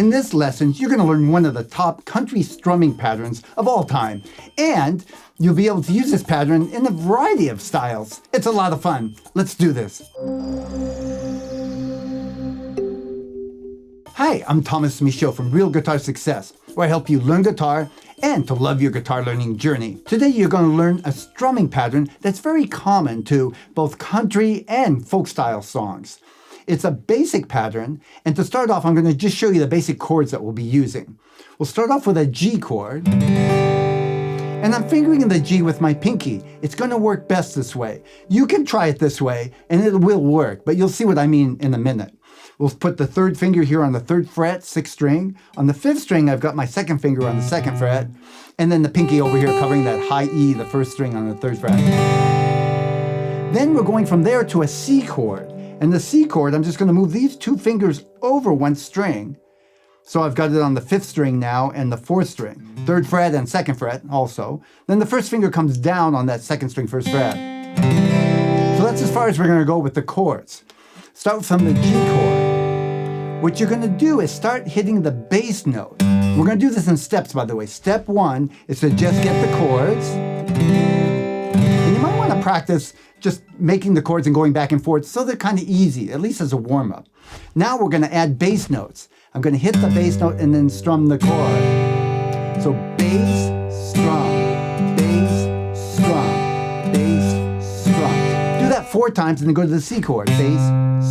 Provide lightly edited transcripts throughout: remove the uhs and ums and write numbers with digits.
In this lesson, you're going to learn one of the top country strumming patterns of all time, and you'll be able to use this pattern in a variety of styles. It's a lot of fun. Let's do this. Hi, I'm Tomas Michaud from Real Guitar Success, where I help you learn guitar and to love your guitar learning journey. Today you're going to learn a strumming pattern that's very common to both country and folk style songs. It's a basic pattern, and to start off I'm going to just show you the basic chords that we'll be using. We'll start off with a G chord, and I'm fingering the G with my pinky. It's going to work best this way. You can try it this way and it will work, but you'll see what I mean in a minute. We'll put the third finger here on the 3rd fret, 6th string. On the 5th string, I've got my 2nd finger on the 2nd fret, and then the pinky over here covering that high E, the 1st string on the 3rd fret. Then we're going from there to a C chord. And the C chord, I'm just going to move these 2 fingers over one string. So I've got it on the 5th string now and the 4th string, 3rd fret and 2nd fret also. Then the 1st finger comes down on that 2nd string, 1st fret. So that's as far as we're going to go with the chords. Start from the G chord. What you're going to do is start hitting the bass note. We're going to do this in steps, by the way. Step 1 is to just get the chords. And you might want to practice just making the chords and going back and forth so they're kind of easy, at least as a warm-up. Now we're going to add bass notes. I'm going to hit the bass note and then strum the chord. So bass, strum, bass, strum, bass, strum. Do that 4 times and then go to the C chord. Bass,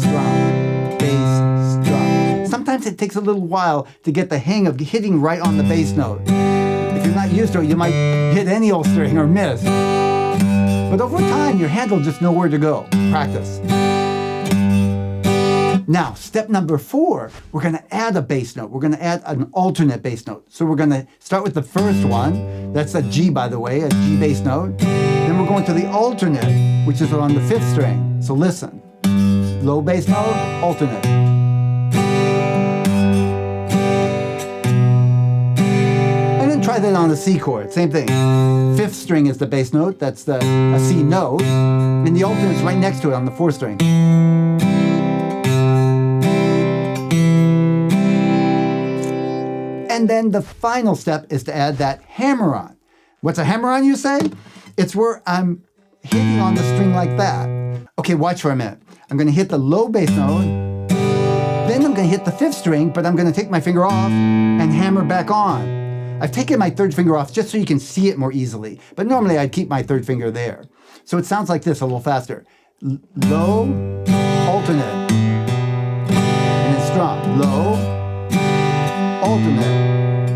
strum, bass, strum. Sometimes it takes a little while to get the hang of hitting right on the bass note. If you're not used to it, you might hit any old string or miss. But over time, your hand will just know where to go. Practice. Now, step number 4, we're going to add a bass note. We're going to add an alternate bass note. So we're going to start with the first one. That's a G, by the way, a G bass note. Then we're going to the alternate, which is on the 5th string. So listen. Low bass note, alternate. And then try that on the C chord. Same thing. 5th string is the bass note. That's a C note. And the alternate's right next to it on the 4th string. And then the final step is to add that hammer-on. What's a hammer-on, you say? It's where I'm hitting on the string like that. Okay, watch for a minute. I'm going to hit the low bass note. Then I'm going to hit the 5th string, but I'm going to take my finger off and hammer back on. I've taken my 3rd finger off just so you can see it more easily, but normally I'd keep my 3rd finger there. So it sounds like this, a little faster. Low, alternate, and then strum. Low, alternate.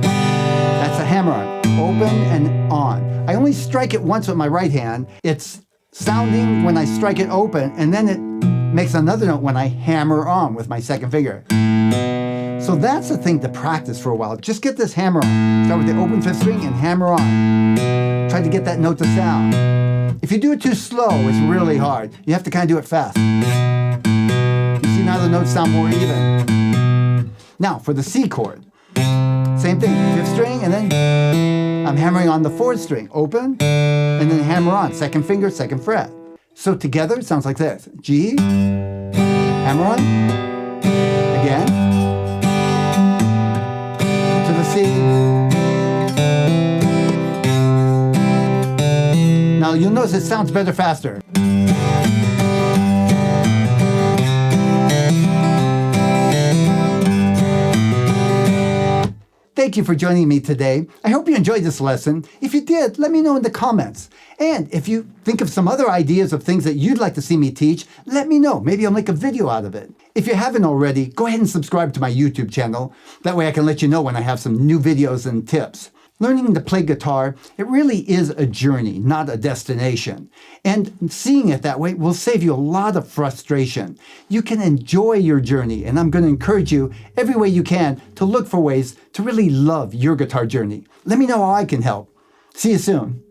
That's a hammer-on. Open and on. I only strike it once with my right hand. It's sounding when I strike it open, and then it makes another note when I hammer on with my 2nd finger. So that's the thing to practice for a while. Just get this hammer on. Start with the open 5th string and hammer on. Try to get that note to sound. If you do it too slow, it's really hard. You have to kind of do it fast. You see now the notes sound more even. Now for the C chord. Same thing, 5th string, and then I'm hammering on the 4th string. Open, and then hammer on. 2nd finger, 2nd fret. So together it sounds like this. G, hammer on, again, to the C. Now you'll notice it sounds better faster. Thank you for joining me today. I hope you enjoyed this lesson. If you did, let me know in the comments. And if you think of some other ideas of things that you'd like to see me teach, let me know. Maybe I'll make a video out of it. If you haven't already, go ahead and subscribe to my YouTube channel. That way I can let you know when I have some new videos and tips. Learning to play guitar, it really is a journey, not a destination. And seeing it that way will save you a lot of frustration. You can enjoy your journey, and I'm going to encourage you every way you can to look for ways to really love your guitar journey. Let me know how I can help. See you soon.